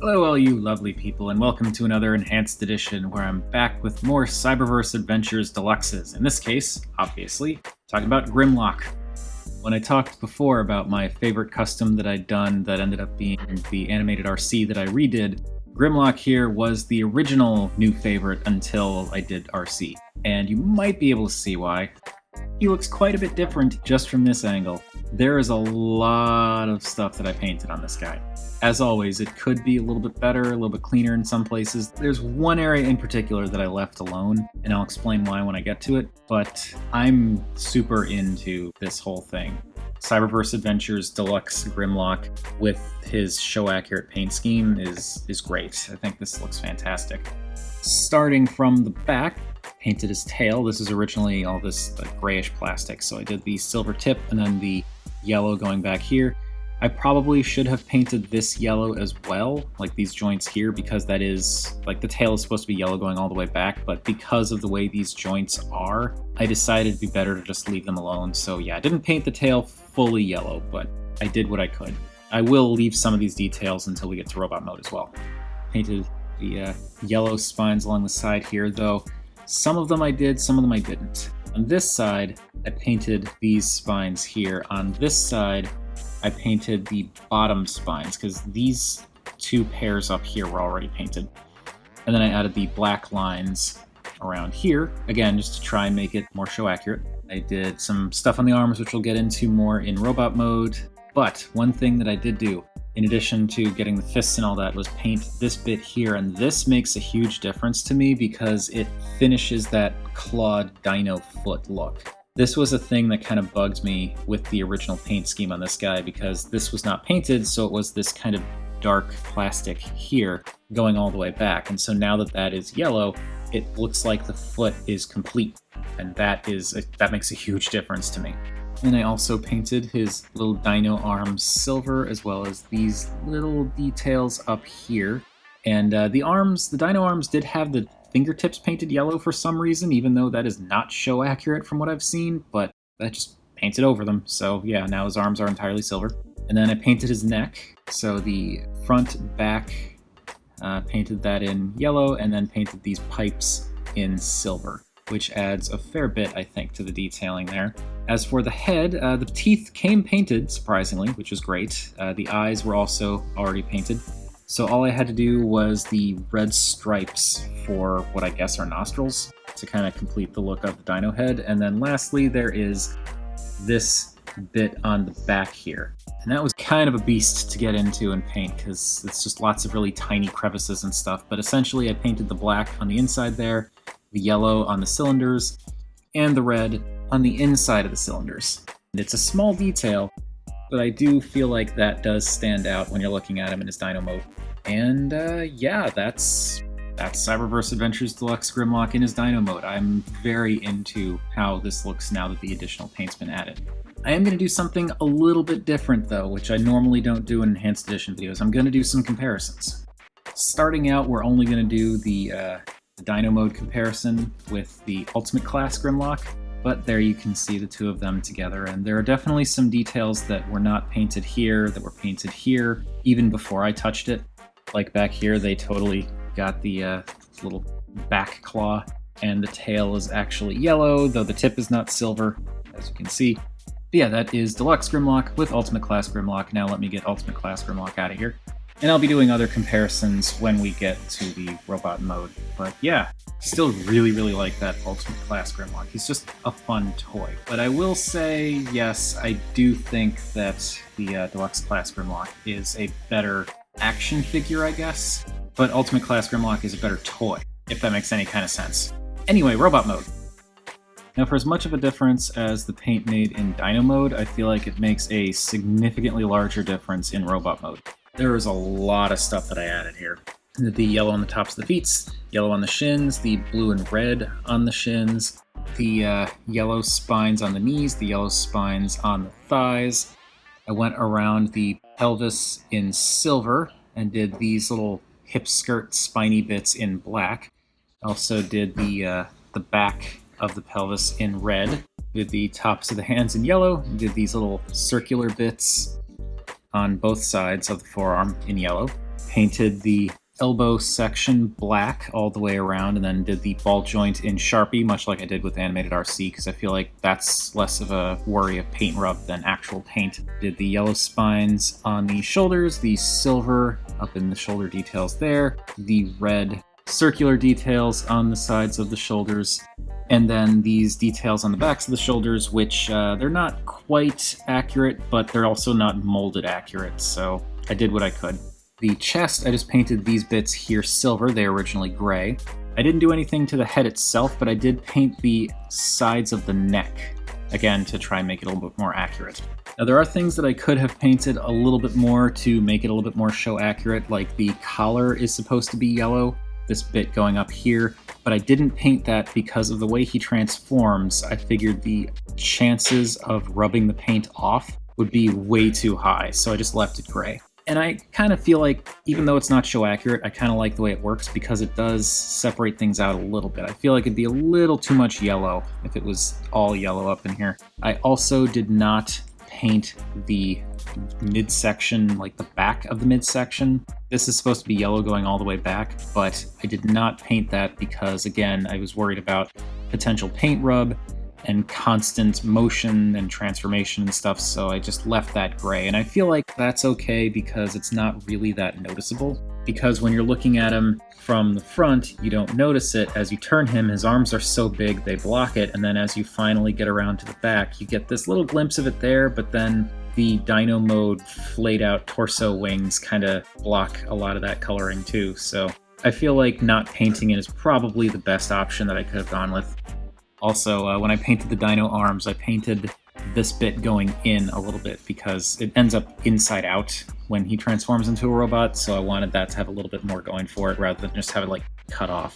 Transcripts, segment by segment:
Hello, all you lovely people, and welcome to another Enhanced Edition where I'm back with more Cyberverse Adventures Deluxes. In this case, obviously, talking about Grimlock. When I talked before about my favorite custom that I'd done that ended up being the animated RC that I redid, Grimlock here was the original new favorite until I did RC. And you might be able to see why. He looks quite a bit different just from this angle. There is a lot of stuff that I painted on this guy. As always, it could be a little bit better, a little bit cleaner in some places. There's one area in particular that I left alone, and I'll explain why when I get to it, but I'm super into this whole thing. Cyberverse Adventures Deluxe Grimlock with his show-accurate paint scheme is great. I think this looks fantastic. Starting from the back, painted his tail. This is originally all this grayish plastic, so I did the silver tip and then the yellow going back here. I probably should have painted this yellow as well, like these joints here, because that is, like, the tail is supposed to be yellow going all the way back, but because of the way these joints are, I decided it'd be better to just leave them alone. So yeah, I didn't paint the tail fully yellow, but I did what I could. I will leave some of these details until we get to robot mode as well. Painted the yellow spines along the side here, though some of them I did, some of them I didn't. On this side, I painted these spines here. On this side, I painted the bottom spines because these two pairs up here were already painted. And then I added the black lines around here, again, just to try and make it more show accurate. I did some stuff on the arms, which we'll get into more in robot mode. But one thing that I did do, in addition to getting the fists and all that, was paint this bit here, and this makes a huge difference to me because it finishes that clawed dino foot look. This was a thing that kind of bugs me with the original paint scheme on this guy because this was not painted, so it was this kind of dark plastic here going all the way back. And so now that that is yellow, it looks like the foot is complete, and that makes a huge difference to me. And I also painted his little dino arms silver, as well as these little details up here. And the dino arms did have the fingertips painted yellow for some reason, even though that is not show accurate from what I've seen, but I just painted over them. So yeah, now his arms are entirely silver. And then I painted his neck. So the front, back, painted that in yellow, and then painted these pipes in silver, which adds a fair bit, I think, to the detailing there. As for the head, the teeth came painted, surprisingly, which was great. The eyes were also already painted. So all I had to do was the red stripes for what I guess are nostrils to kind of complete the look of the dino head. And then lastly, there is this bit on the back here. And that was kind of a beast to get into and paint because it's just lots of really tiny crevices and stuff. But essentially I painted the black on the inside there, the yellow on the cylinders, and the red on the inside of the cylinders. And it's a small detail, but I do feel like that does stand out when you're looking at him in his dino mode. And yeah, that's Cyberverse Adventures Deluxe Grimlock in his dino mode. I'm very into how this looks now that the additional paint's been added. I am going to do something a little bit different though, which I normally don't do in Enhanced Edition videos. I'm going to do some comparisons. Starting out, we're only going to do the dino mode comparison with the Ultimate Class Grimlock. But there you can see the two of them together, and there are definitely some details that were not painted here, that were painted here, even before I touched it. Like back here, they totally got the little back claw, and the tail is actually yellow, though the tip is not silver, as you can see. But yeah, that is Deluxe Grimlock with Ultimate Class Grimlock. Now let me get Ultimate Class Grimlock out of here. And I'll be doing other comparisons when we get to the robot mode. But yeah, still really like that Ultimate Class Grimlock. He's just a fun toy. But I will say, yes, I do think that the Deluxe Class Grimlock is a better action figure, I guess. But Ultimate Class Grimlock is a better toy, if that makes any kind of sense. Anyway, robot mode. Now, for as much of a difference as the paint made in Dino mode, I feel like it makes a significantly larger difference in robot mode. There is a lot of stuff that I added here. The yellow on the tops of the feet, yellow on the shins, the blue and red on the shins, the yellow spines on the knees, the yellow spines on the thighs. I went around the pelvis in silver and did these little hip skirt spiny bits in black. I also did the back of the pelvis in red. Did the tops of the hands in yellow. Did these little circular bits on both sides of the forearm in yellow. painted the elbow section black all the way around, and then did the ball joint in Sharpie, much like I did with Animated RC, because I feel like that's less of a worry of paint rub than actual paint. Did the yellow spines on the shoulders, the silver up in the shoulder details there, the red circular details on the sides of the shoulders, and then these details on the backs of the shoulders, which they're not quite accurate, but they're also not molded accurate, so I did what I could. The chest, I just painted these bits here silver. They were originally gray. I didn't do anything to the head itself, but I did paint the sides of the neck, again, to try and make it a little bit more accurate. Now, there are things that I could have painted a little bit more to make it a little bit more show accurate, like the collar is supposed to be yellow, this bit going up here, but I didn't paint that because of the way he transforms. I figured the chances of rubbing the paint off would be way too high, so I just left it gray. And I kind of feel like, even though it's not show accurate, I kind of like the way it works because it does separate things out a little bit. I feel like it'd be a little too much yellow if it was all yellow up in here. I also did not paint the midsection, like the back of the midsection. This is supposed to be yellow going all the way back, but I did not paint that because, again, I was worried about potential paint rub and constant motion and transformation and stuff, so I just left that gray. And I feel like that's okay because it's not really that noticeable. Because when you're looking at him from the front, you don't notice it. As you turn him, his arms are so big, they block it, and then as you finally get around to the back, you get this little glimpse of it there, but then the dino mode flayed out torso wings kind of block a lot of that coloring too. So I feel like not painting it is probably the best option that I could have gone with. Also, when I painted the dino arms, I painted this bit going in a little bit because it ends up inside out when he transforms into a robot, so I wanted that to have a little bit more going for it rather than just have it like cut off.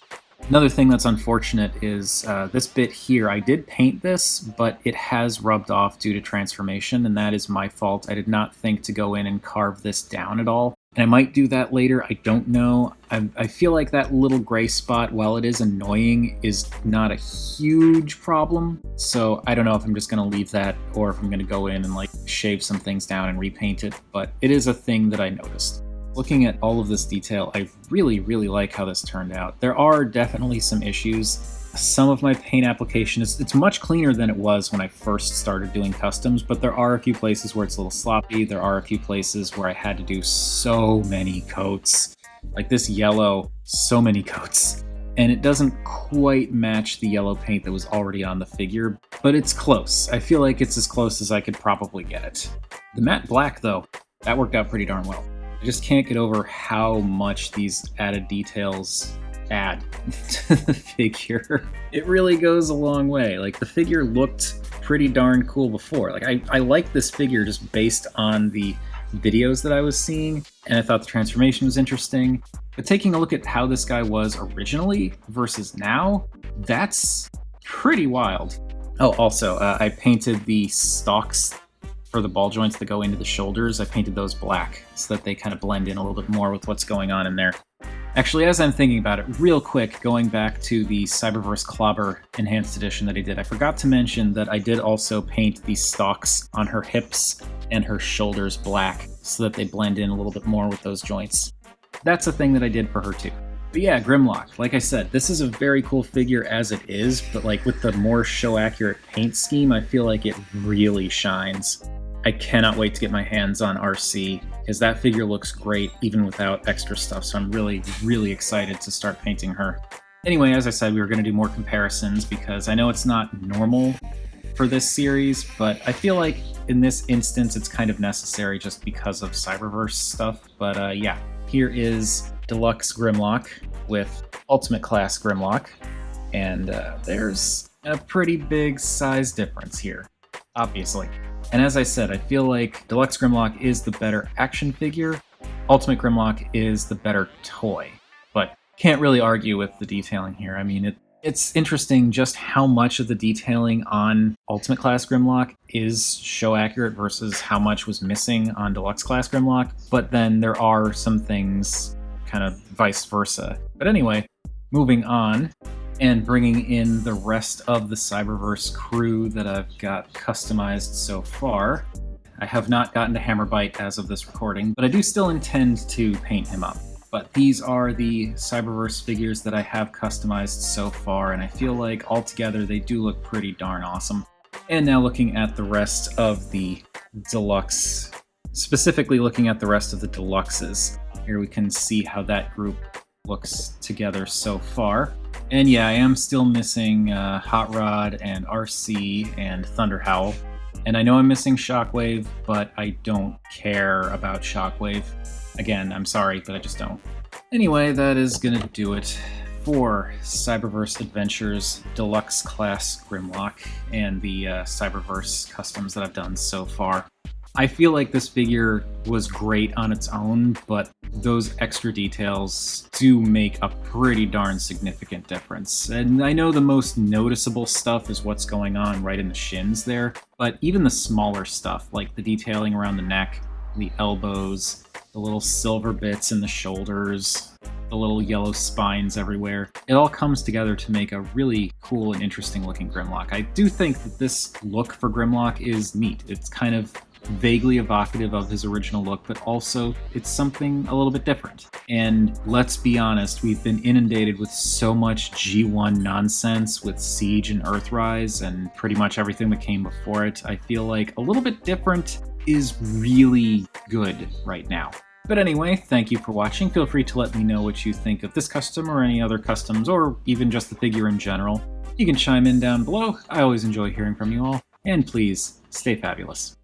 Another thing that's unfortunate is this bit here. I did paint this, but it has rubbed off due to transformation, and that is my fault. I did not think to go in and carve this down at all. And I might do that later, I don't know. I feel like that little gray spot, while it is annoying, is not a huge problem. So I don't know if I'm just gonna leave that or if I'm gonna go in and like shave some things down and repaint it, but it is a thing that I noticed. Looking at all of this detail, I really, really like how this turned out. There are definitely some issues. Some of my paint application it's much cleaner than it was when I first started doing customs, but there are a few places where it's a little sloppy. There are a few places where I had to do so many coats. Like this yellow, so many coats. And it doesn't quite match the yellow paint that was already on the figure, but it's close. I feel like it's as close as I could probably get it. The matte black, though, that worked out pretty darn well. I just can't get over how much these added details add to the figure. It really goes a long way. Like, the figure looked pretty darn cool before. Like, I like this figure just based on the videos that I was seeing, and I thought the transformation was interesting. But taking a look at how this guy was originally versus now, that's pretty wild. Oh, also, I painted the stalks for the ball joints that go into the shoulders. I painted those black so that they kind of blend in a little bit more with what's going on in there. Actually, as I'm thinking about it, real quick, going back to the Cyberverse Clobber Enhanced Edition that I did, I forgot to mention that I did also paint these stalks on her hips and her shoulders black so that they blend in a little bit more with those joints. That's a thing that I did for her too. But yeah, Grimlock, like I said, this is a very cool figure as it is, but like with the more show-accurate paint scheme, I feel like it really shines. I cannot wait to get my hands on RC, because that figure looks great even without extra stuff, so I'm really, really excited to start painting her. Anyway, as I said, we were going to do more comparisons because I know it's not normal for this series, but I feel like in this instance it's kind of necessary just because of Cyberverse stuff. But yeah, here is Deluxe Grimlock with Ultimate Class Grimlock, and there's a pretty big size difference here, obviously. And as I said, I feel like Deluxe Grimlock is the better action figure, Ultimate Grimlock is the better toy, but can't really argue with the detailing here. I mean, it's interesting just how much of the detailing on Ultimate Class Grimlock is show accurate versus how much was missing on Deluxe Class Grimlock, but then there are some things kind of vice versa. But anyway, moving on, and bringing in the rest of the Cyberverse crew that I've got customized so far. I have not gotten to Hammerbite as of this recording, but I do still intend to paint him up. But these are the Cyberverse figures that I have customized so far, and I feel like altogether they do look pretty darn awesome. And now looking at the rest of the Deluxe, specifically looking at the rest of the Deluxes, here we can see how that group looks together so far. And yeah, I am still missing Hot Rod and RC and Thunder Howl. And I know I'm missing Shockwave, but I don't care about Shockwave. Again, I'm sorry, but I just don't. Anyway, that is gonna do it for Cyberverse Adventures Deluxe Class Grimlock and the Cyberverse customs that I've done so far. I feel like this figure was great on its own, but those extra details do make a pretty darn significant difference. And I know the most noticeable stuff is what's going on right in the shins there, but even the smaller stuff, like the detailing around the neck, the elbows, the little silver bits in the shoulders, the little yellow spines everywhere, it all comes together to make a really cool and interesting looking Grimlock. I do think that this look for Grimlock is neat. It's kind of vaguely evocative of his original look, but also it's something a little bit different. And let's be honest, we've been inundated with so much G1 nonsense with Siege and Earthrise and pretty much everything that came before it. I feel like a little bit different is really good right now. But anyway, thank you for watching. Feel free to let me know what you think of this custom or any other customs, or even just the figure in general. You can chime in down below. I always enjoy hearing from you all. And please, stay fabulous.